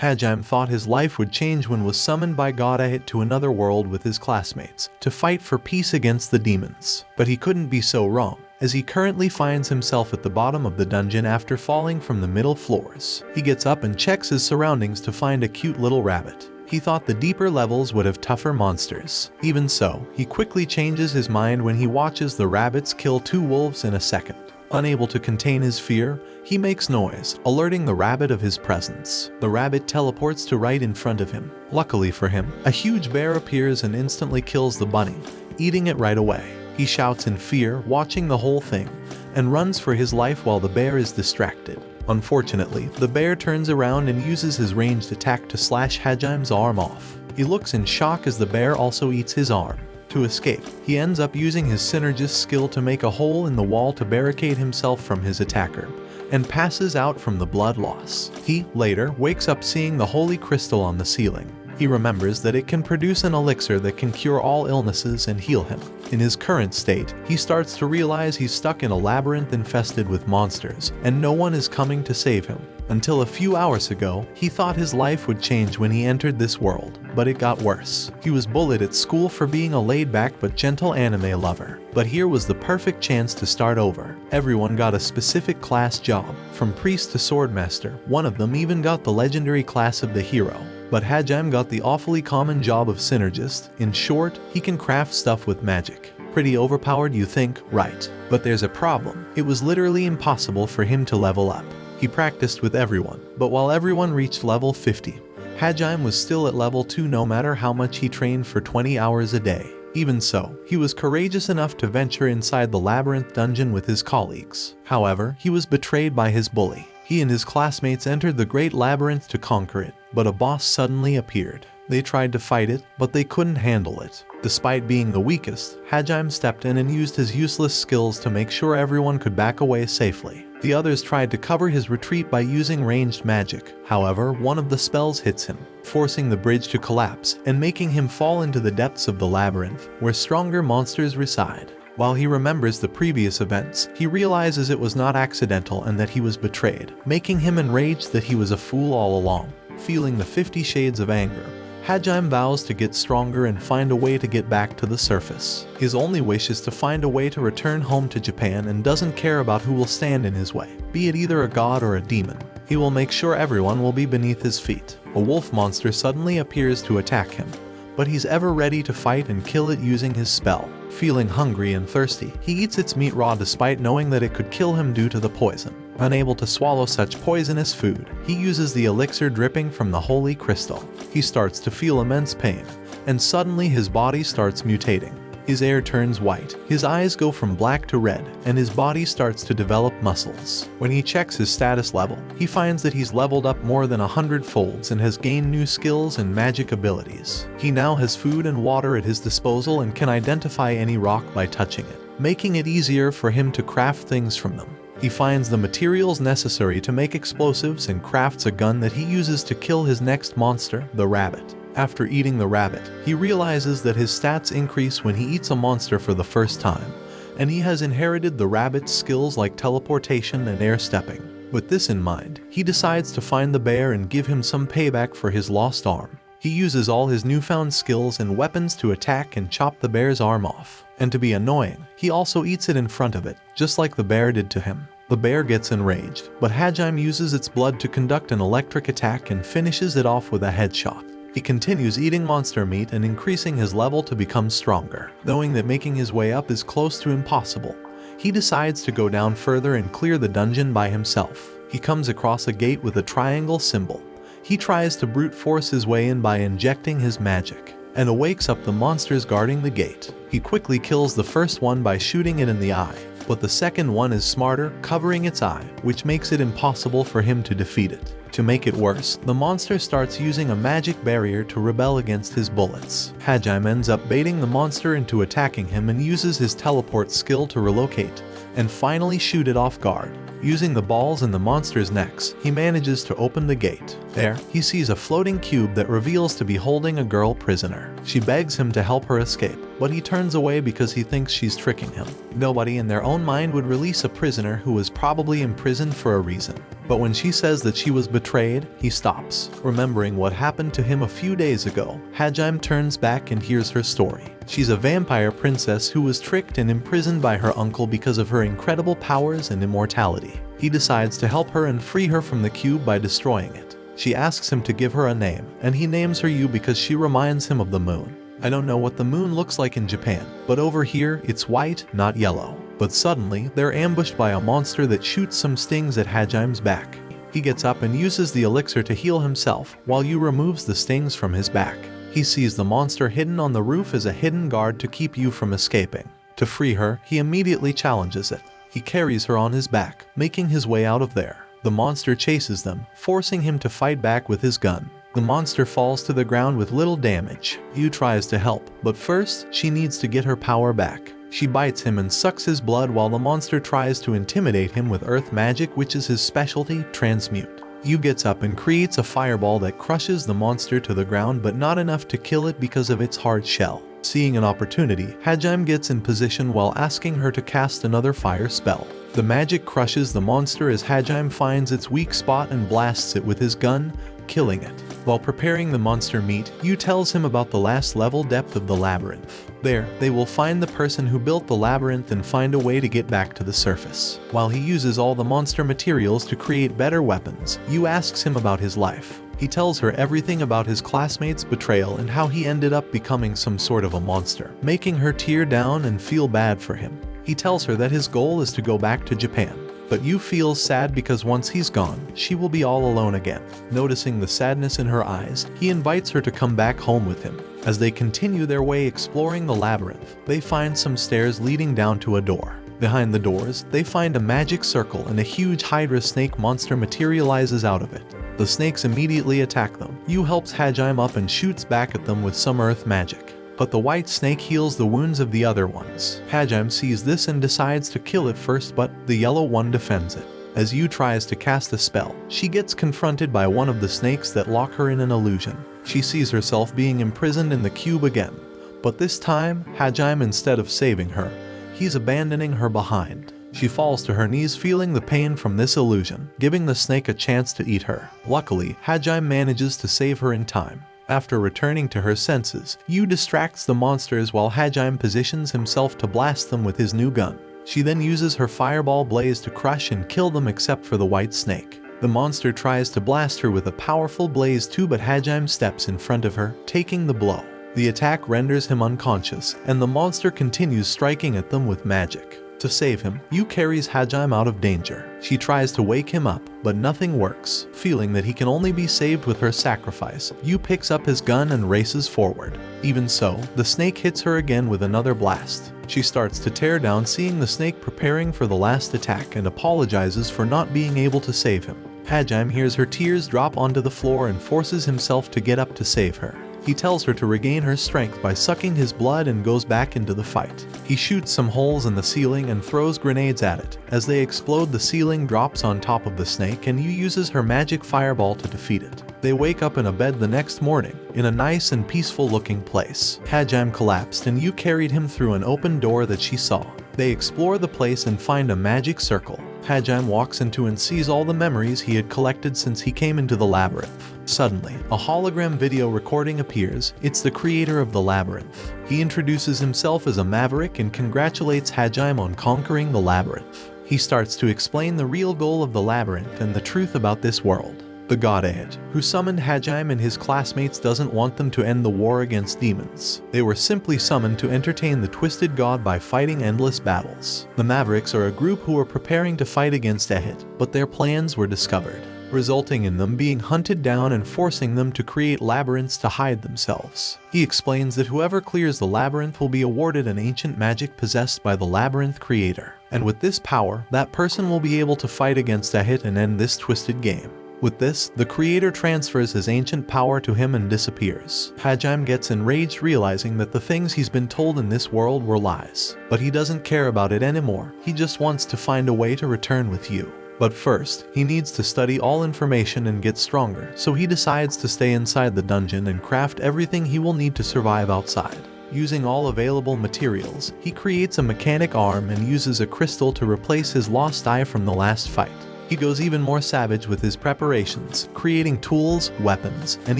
Hajime thought his life would change when was summoned by God to another world with his classmates to fight for peace against the demons. But he couldn't be so wrong, as he currently finds himself at the bottom of the dungeon after falling from the middle floors. He gets up and checks his surroundings to find a cute little rabbit. He thought the deeper levels would have tougher monsters. Even so, he quickly changes his mind when he watches the rabbits kill 2 wolves in a second. Unable to contain his fear, he makes noise, alerting the rabbit of his presence. The rabbit teleports to right in front of him. Luckily for him, a huge bear appears and instantly kills the bunny, eating it right away. He shouts in fear, watching the whole thing, and runs for his life while the bear is distracted. Unfortunately, the bear turns around and uses his ranged attack to slash Hajime's arm off. He looks in shock as the bear also eats his arm. To escape, he ends up using his synergist skill to make a hole in the wall to barricade himself from his attacker, and passes out from the blood loss. He, later, wakes up seeing the holy crystal on the ceiling. He remembers that it can produce an elixir that can cure all illnesses and heal him. In his current state, he starts to realize he's stuck in a labyrinth infested with monsters, and no one is coming to save him. Until a few hours ago, he thought his life would change when he entered this world, but it got worse. He was bullied at school for being a laid-back but gentle anime lover. But here was the perfect chance to start over. Everyone got a specific class job, from priest to swordmaster. One of them even got the legendary class of the hero. But Hajime got the awfully common job of synergist. In short, he can craft stuff with magic. Pretty overpowered, you think, right? But there's a problem. It was literally impossible for him to level up. He practiced with everyone, but while everyone reached level 50, Hajime was still at level 2 no matter how much he trained for 20 hours a day. Even so, he was courageous enough to venture inside the labyrinth dungeon with his colleagues. However, he was betrayed by his bully. He and his classmates entered the great labyrinth to conquer it, but a boss suddenly appeared. They tried to fight it, but they couldn't handle it. Despite being the weakest, Hajime stepped in and used his useless skills to make sure everyone could back away safely. The others tried to cover his retreat by using ranged magic. However, one of the spells hits him, forcing the bridge to collapse and making him fall into the depths of the labyrinth, where stronger monsters reside. While he remembers the previous events, he realizes it was not accidental and that he was betrayed, making him enraged that he was a fool all along. Feeling the 50 shades of anger, Hajime vows to get stronger and find a way to get back to the surface. His only wish is to find a way to return home to Japan and doesn't care about who will stand in his way, be it either a god or a demon. He will make sure everyone will be beneath his feet. A wolf monster suddenly appears to attack him, but he's ever ready to fight and kill it using his spell. Feeling hungry and thirsty, he eats its meat raw despite knowing that it could kill him due to the poison. Unable to swallow such poisonous food, he uses the elixir dripping from the holy crystal. He starts to feel immense pain, and suddenly his body starts mutating. His hair turns white, his eyes go from black to red, and his body starts to develop muscles. When he checks his status level, he finds that he's leveled up more than 100 folds and has gained new skills and magic abilities. He now has food and water at his disposal and can identify any rock by touching it, making it easier for him to craft things from them. He finds the materials necessary to make explosives and crafts a gun that he uses to kill his next monster, the rabbit. After eating the rabbit, he realizes that his stats increase when he eats a monster for the first time, and he has inherited the rabbit's skills like teleportation and air stepping. With this in mind, he decides to find the bear and give him some payback for his lost arm. He uses all his newfound skills and weapons to attack and chop the bear's arm off. And to be annoying, he also eats it in front of it, just like the bear did to him. The bear gets enraged, but Hajime uses its blood to conduct an electric attack and finishes it off with a headshot. He continues eating monster meat and increasing his level to become stronger. Knowing that making his way up is close to impossible, he decides to go down further and clear the dungeon by himself. He comes across a gate with a triangle symbol. He tries to brute force his way in by injecting his magic, and awakes up the monsters guarding the gate. He quickly kills the first one by shooting it in the eye, but the second one is smarter, covering its eye, which makes it impossible for him to defeat it. To make it worse, the monster starts using a magic barrier to rebel against his bullets. Hajime ends up baiting the monster into attacking him and uses his teleport skill to relocate, and finally shoot it off guard. Using the balls in the monster's necks, he manages to open the gate. There, he sees a floating cube that reveals to be holding a girl prisoner. She begs him to help her escape, but he turns away because he thinks she's tricking him. Nobody in their own mind would release a prisoner who was probably imprisoned for a reason. But when she says that she was betrayed, he stops. Remembering what happened to him a few days ago, Hajime turns back and hears her story. She's a vampire princess who was tricked and imprisoned by her uncle because of her incredible powers and immortality. He decides to help her and free her from the cube by destroying it. She asks him to give her a name, and he names her Yu because she reminds him of the moon. I don't know what the moon looks like in Japan, but over here it's white, not yellow. But suddenly, they're ambushed by a monster that shoots some stings at Hajime's back. He gets up and uses the elixir to heal himself, while Yu removes the stings from his back. He sees the monster hidden on the roof as a hidden guard to keep Yu from escaping. To free her, he immediately challenges it. He carries her on his back, making his way out of there. The monster chases them, forcing him to fight back with his gun. The monster falls to the ground with little damage. Yu tries to help, but first, she needs to get her power back. She bites him and sucks his blood while the monster tries to intimidate him with earth magic, which is his specialty, transmute. Yu gets up and creates a fireball that crushes the monster to the ground, but not enough to kill it because of its hard shell. Seeing an opportunity, Hajime gets in position while asking her to cast another fire spell. The magic crushes the monster as Hajime finds its weak spot and blasts it with his gun, killing it. While preparing the monster meat, Yu tells him about the last level depth of the labyrinth. There, they will find the person who built the labyrinth and find a way to get back to the surface. While he uses all the monster materials to create better weapons, Yu asks him about his life. He tells her everything about his classmates' betrayal and how he ended up becoming some sort of a monster, making her tear down and feel bad for him. He tells her that his goal is to go back to Japan. But Yu feels sad because once he's gone, she will be all alone again. Noticing the sadness in her eyes, he invites her to come back home with him. As they continue their way exploring the labyrinth, they find some stairs leading down to a door. Behind the doors, they find a magic circle and a huge hydra snake monster materializes out of it. The snakes immediately attack them. Yu helps Hajime up and shoots back at them with some earth magic. But the white snake heals the wounds of the other ones. Hajime sees this and decides to kill it first, but the yellow one defends it. As Yu tries to cast a spell, she gets confronted by one of the snakes that lock her in an illusion. She sees herself being imprisoned in the cube again. But this time, Hajime, instead of saving her, he's abandoning her behind. She falls to her knees feeling the pain from this illusion, giving the snake a chance to eat her. Luckily, Hajime manages to save her in time. After returning to her senses, Yu distracts the monsters while Hajime positions himself to blast them with his new gun. She then uses her fireball blaze to crush and kill them except for the white snake. The monster tries to blast her with a powerful blaze too, but Hajime steps in front of her, taking the blow. The attack renders him unconscious, and the monster continues striking at them with magic. To save him, Yu carries Hajime out of danger. She tries to wake him up, but nothing works. Feeling that he can only be saved with her sacrifice, Yu picks up his gun and races forward. Even so, the snake hits her again with another blast. She starts to tear down, seeing the snake preparing for the last attack, and apologizes for not being able to save him. Hajime hears her tears drop onto the floor and forces himself to get up to save her. He tells her to regain her strength by sucking his blood and goes back into the fight. He shoots some holes in the ceiling and throws grenades at it. As they explode, the ceiling drops on top of the snake and Yu uses her magic fireball to defeat it. They wake up in a bed the next morning, in a nice and peaceful looking place. Hajime collapsed and Yu carried him through an open door that she saw. They explore the place and find a magic circle. Hajime walks into and sees all the memories he had collected since he came into the labyrinth. Suddenly, a hologram video recording appears. It's the creator of the labyrinth. He introduces himself as a maverick and congratulates Hajime on conquering the labyrinth. He starts to explain the real goal of the labyrinth and the truth about this world. The god Ed, who summoned Hajime and his classmates, doesn't want them to end the war against demons. They were simply summoned to entertain the twisted god by fighting endless battles. The Mavericks are a group who are preparing to fight against Ehit, but their plans were discovered, resulting in them being hunted down and forcing them to create labyrinths to hide themselves. He explains that whoever clears the labyrinth will be awarded an ancient magic possessed by the labyrinth creator. And with this power, that person will be able to fight against Ehit and end this twisted game. With this, the creator transfers his ancient power to him and disappears. Hajime gets enraged, realizing that the things he's been told in this world were lies. But he doesn't care about it anymore. He just wants to find a way to return with Yu. But first, he needs to study all information and get stronger, so he decides to stay inside the dungeon and craft everything he will need to survive outside. Using all available materials, he creates a mechanic arm and uses a crystal to replace his lost eye from the last fight. He goes even more savage with his preparations, creating tools, weapons, and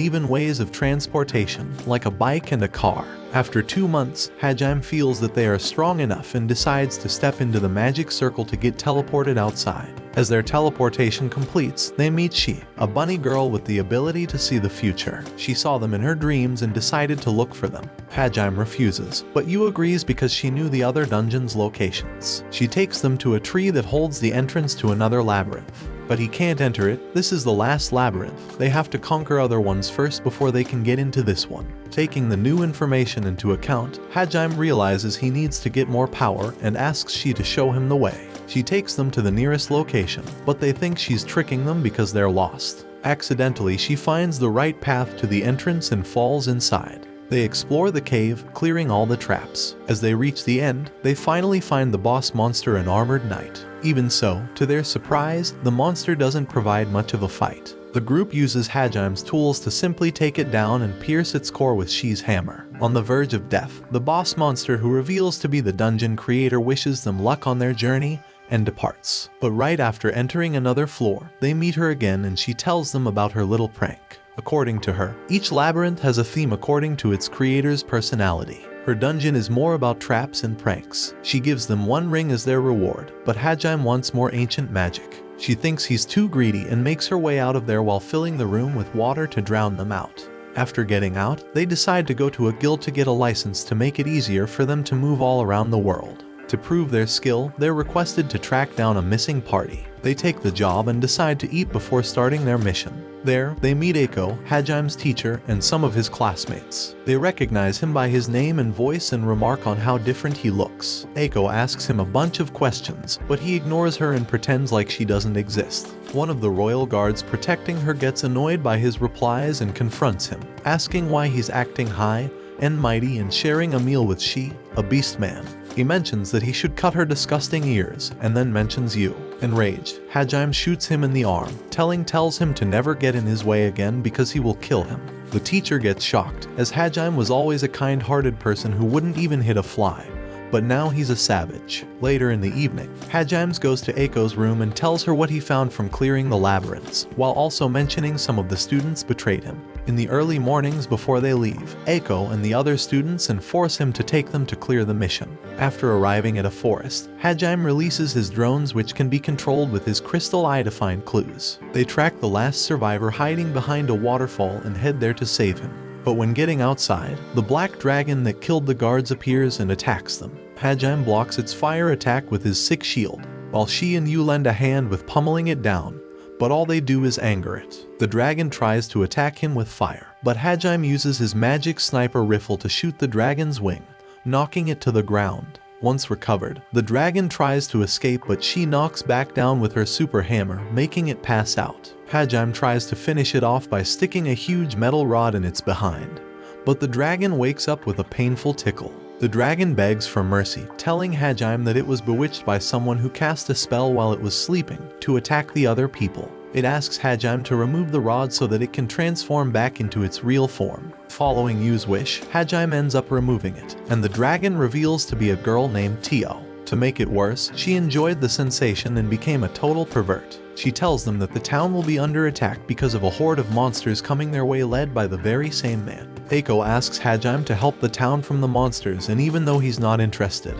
even ways of transportation, like a bike and a car. After 2 months, Hajime feels that they are strong enough and decides to step into the magic circle to get teleported outside. As their teleportation completes, they meet Shi, a bunny girl with the ability to see the future. She saw them in her dreams and decided to look for them. Hajime refuses, but Yu agrees because she knew the other dungeon's locations. She takes them to a tree that holds the entrance to another labyrinth. But he can't enter it. This is the last labyrinth. They have to conquer other ones first before they can get into this one. Taking the new information into account, Hajime realizes he needs to get more power and asks Shi to show him the way. She takes them to the nearest location, but they think she's tricking them because they're lost. Accidentally, she finds the right path to the entrance and falls inside. They explore the cave, clearing all the traps. As they reach the end, they finally find the boss monster, an armored knight. Even so, to their surprise, the monster doesn't provide much of a fight. The group uses Hajime's tools to simply take it down and pierce its core with Shi's hammer. On the verge of death, the boss monster, who reveals to be the dungeon creator, wishes them luck on their journey and departs. But right after entering another floor, they meet her again and she tells them about her little prank. According to her, each labyrinth has a theme according to its creator's personality. Her dungeon is more about traps and pranks. She gives them one ring as their reward, but Hajime wants more ancient magic. She thinks he's too greedy and makes her way out of there while filling the room with water to drown them out. After getting out, they decide to go to a guild to get a license to make it easier for them to move all around the world. To prove their skill, they're requested to track down a missing party. They take the job and decide to eat before starting their mission. There, they meet Eiko, Hajime's teacher, and some of his classmates. They recognize him by his name and voice and remark on how different he looks. Eiko asks him a bunch of questions, but he ignores her and pretends like she doesn't exist. One of the royal guards protecting her gets annoyed by his replies and confronts him, asking why he's acting high and mighty and sharing a meal with Shi, a beast man. He mentions that he should cut her disgusting ears, and then mentions Yu. Enraged, Hajime shoots him in the arm. Tells him to never get in his way again because he will kill him. The teacher gets shocked, as Hajime was always a kind-hearted person who wouldn't even hit a fly. But now he's a savage. Later in the evening, Hajime goes to Eiko's room and tells her what he found from clearing the labyrinths, while also mentioning some of the students betrayed him. In the early mornings before they leave, Eiko and the other students enforce him to take them to clear the mission. After arriving at a forest, Hajime releases his drones, which can be controlled with his crystal eye to find clues. They track the last survivor hiding behind a waterfall and head there to save him. But when getting outside, the black dragon that killed the guards appears and attacks them. Hajime blocks its fire attack with his sick shield, while Shi and Yu lend a hand with pummeling it down, but all they do is anger it. The dragon tries to attack him with fire, but Hajime uses his magic sniper rifle to shoot the dragon's wing, knocking it to the ground. Once recovered, the dragon tries to escape, but she knocks back down with her super hammer, making it pass out. Hajime tries to finish it off by sticking a huge metal rod in its behind, but the dragon wakes up with a painful tickle. The dragon begs for mercy, telling Hajime that it was bewitched by someone who cast a spell while it was sleeping to attack the other people. It asks Hajime to remove the rod so that it can transform back into its real form. Following Yu's wish, Hajime ends up removing it, and the dragon reveals to be a girl named Tio. To make it worse, she enjoyed the sensation and became a total pervert. She tells them that the town will be under attack because of a horde of monsters coming their way, led by the very same man. Eiko asks Hajime to help the town from the monsters, and even though he's not interested,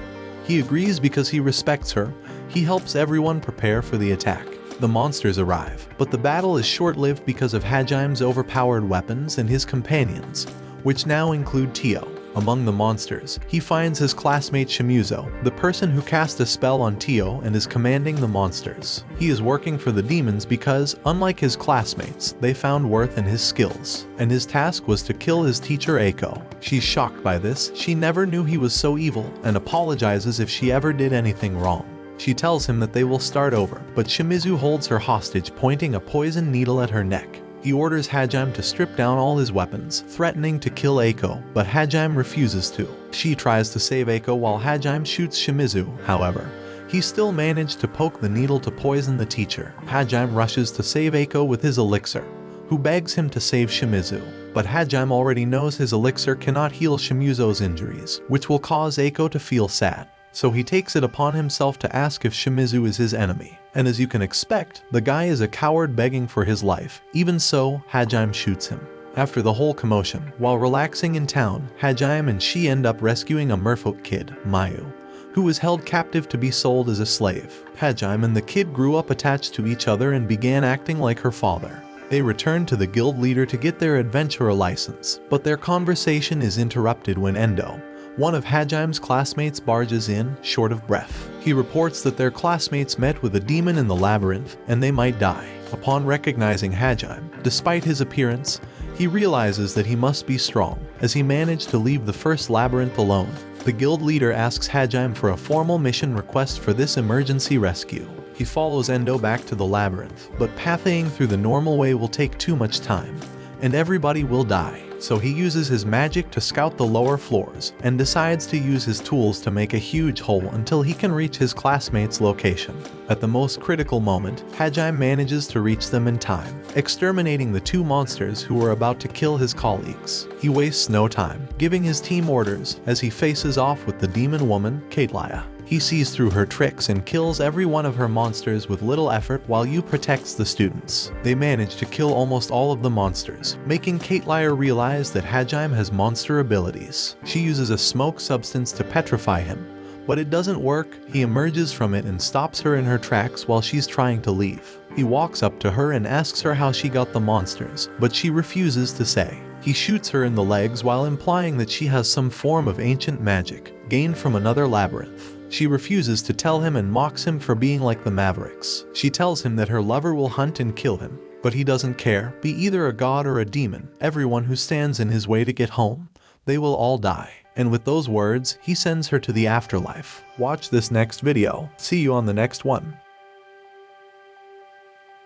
he agrees because he respects her. He helps everyone prepare for the attack. The monsters arrive, but the battle is short-lived because of Hajime's overpowered weapons and his companions, which now include Tio. Among the monsters, he finds his classmate Shimizu, the person who cast a spell on Tio and is commanding the monsters. He is working for the demons because, unlike his classmates, they found worth in his skills, and his task was to kill his teacher Eiko. She's shocked by this. She never knew he was so evil and apologizes if she ever did anything wrong. She tells him that they will start over, but Shimizu holds her hostage, pointing a poison needle at her neck. He orders Hajime to strip down all his weapons, threatening to kill Eiko, but Hajime refuses to. She tries to save Eiko while Hajime shoots Shimizu. However, he still managed to poke the needle to poison the teacher. Hajime rushes to save Eiko with his elixir, who begs him to save Shimizu. But Hajime already knows his elixir cannot heal Shimizu's injuries, which will cause Eiko to feel sad. So he takes it upon himself to ask if Shimizu is his enemy. And as you can expect, the guy is a coward begging for his life. Even so, Hajime shoots him. After the whole commotion, while relaxing in town, Hajime and she end up rescuing a merfolk kid, Mayu, who was held captive to be sold as a slave. Hajime and the kid grew up attached to each other and began acting like her father. They return to the guild leader to get their adventurer license, but their conversation is interrupted when Endo, one of Hajime's classmates, barges in, short of breath. He reports that their classmates met with a demon in the labyrinth and they might die. Upon recognizing Hajime, despite his appearance, he realizes that he must be strong, as he managed to leave the first labyrinth alone. The guild leader asks Hajime for a formal mission request for this emergency rescue. He follows Endo back to the labyrinth, but pathing through the normal way will take too much time, and everybody will die. So he uses his magic to scout the lower floors, and decides to use his tools to make a huge hole until he can reach his classmates' location. At the most critical moment, Hajime manages to reach them in time, exterminating the two monsters who were about to kill his colleagues. He wastes no time, giving his team orders as he faces off with the demon woman, Caitlaya. He sees through her tricks and kills every one of her monsters with little effort while Yu protects the students. They manage to kill almost all of the monsters, making Caitlaya realize that Hajime has monster abilities. She uses a smoke substance to petrify him, but it doesn't work. He emerges from it and stops her in her tracks while she's trying to leave. He walks up to her and asks her how she got the monsters, but she refuses to say. He shoots her in the legs while implying that she has some form of ancient magic, gained from another labyrinth. She refuses to tell him and mocks him for being like the Mavericks. She tells him that her lover will hunt and kill him, but he doesn't care. Be either a god or a demon, everyone who stands in his way to get home, they will all die. And with those words, he sends her to the afterlife. Watch this next video. See you on the next one.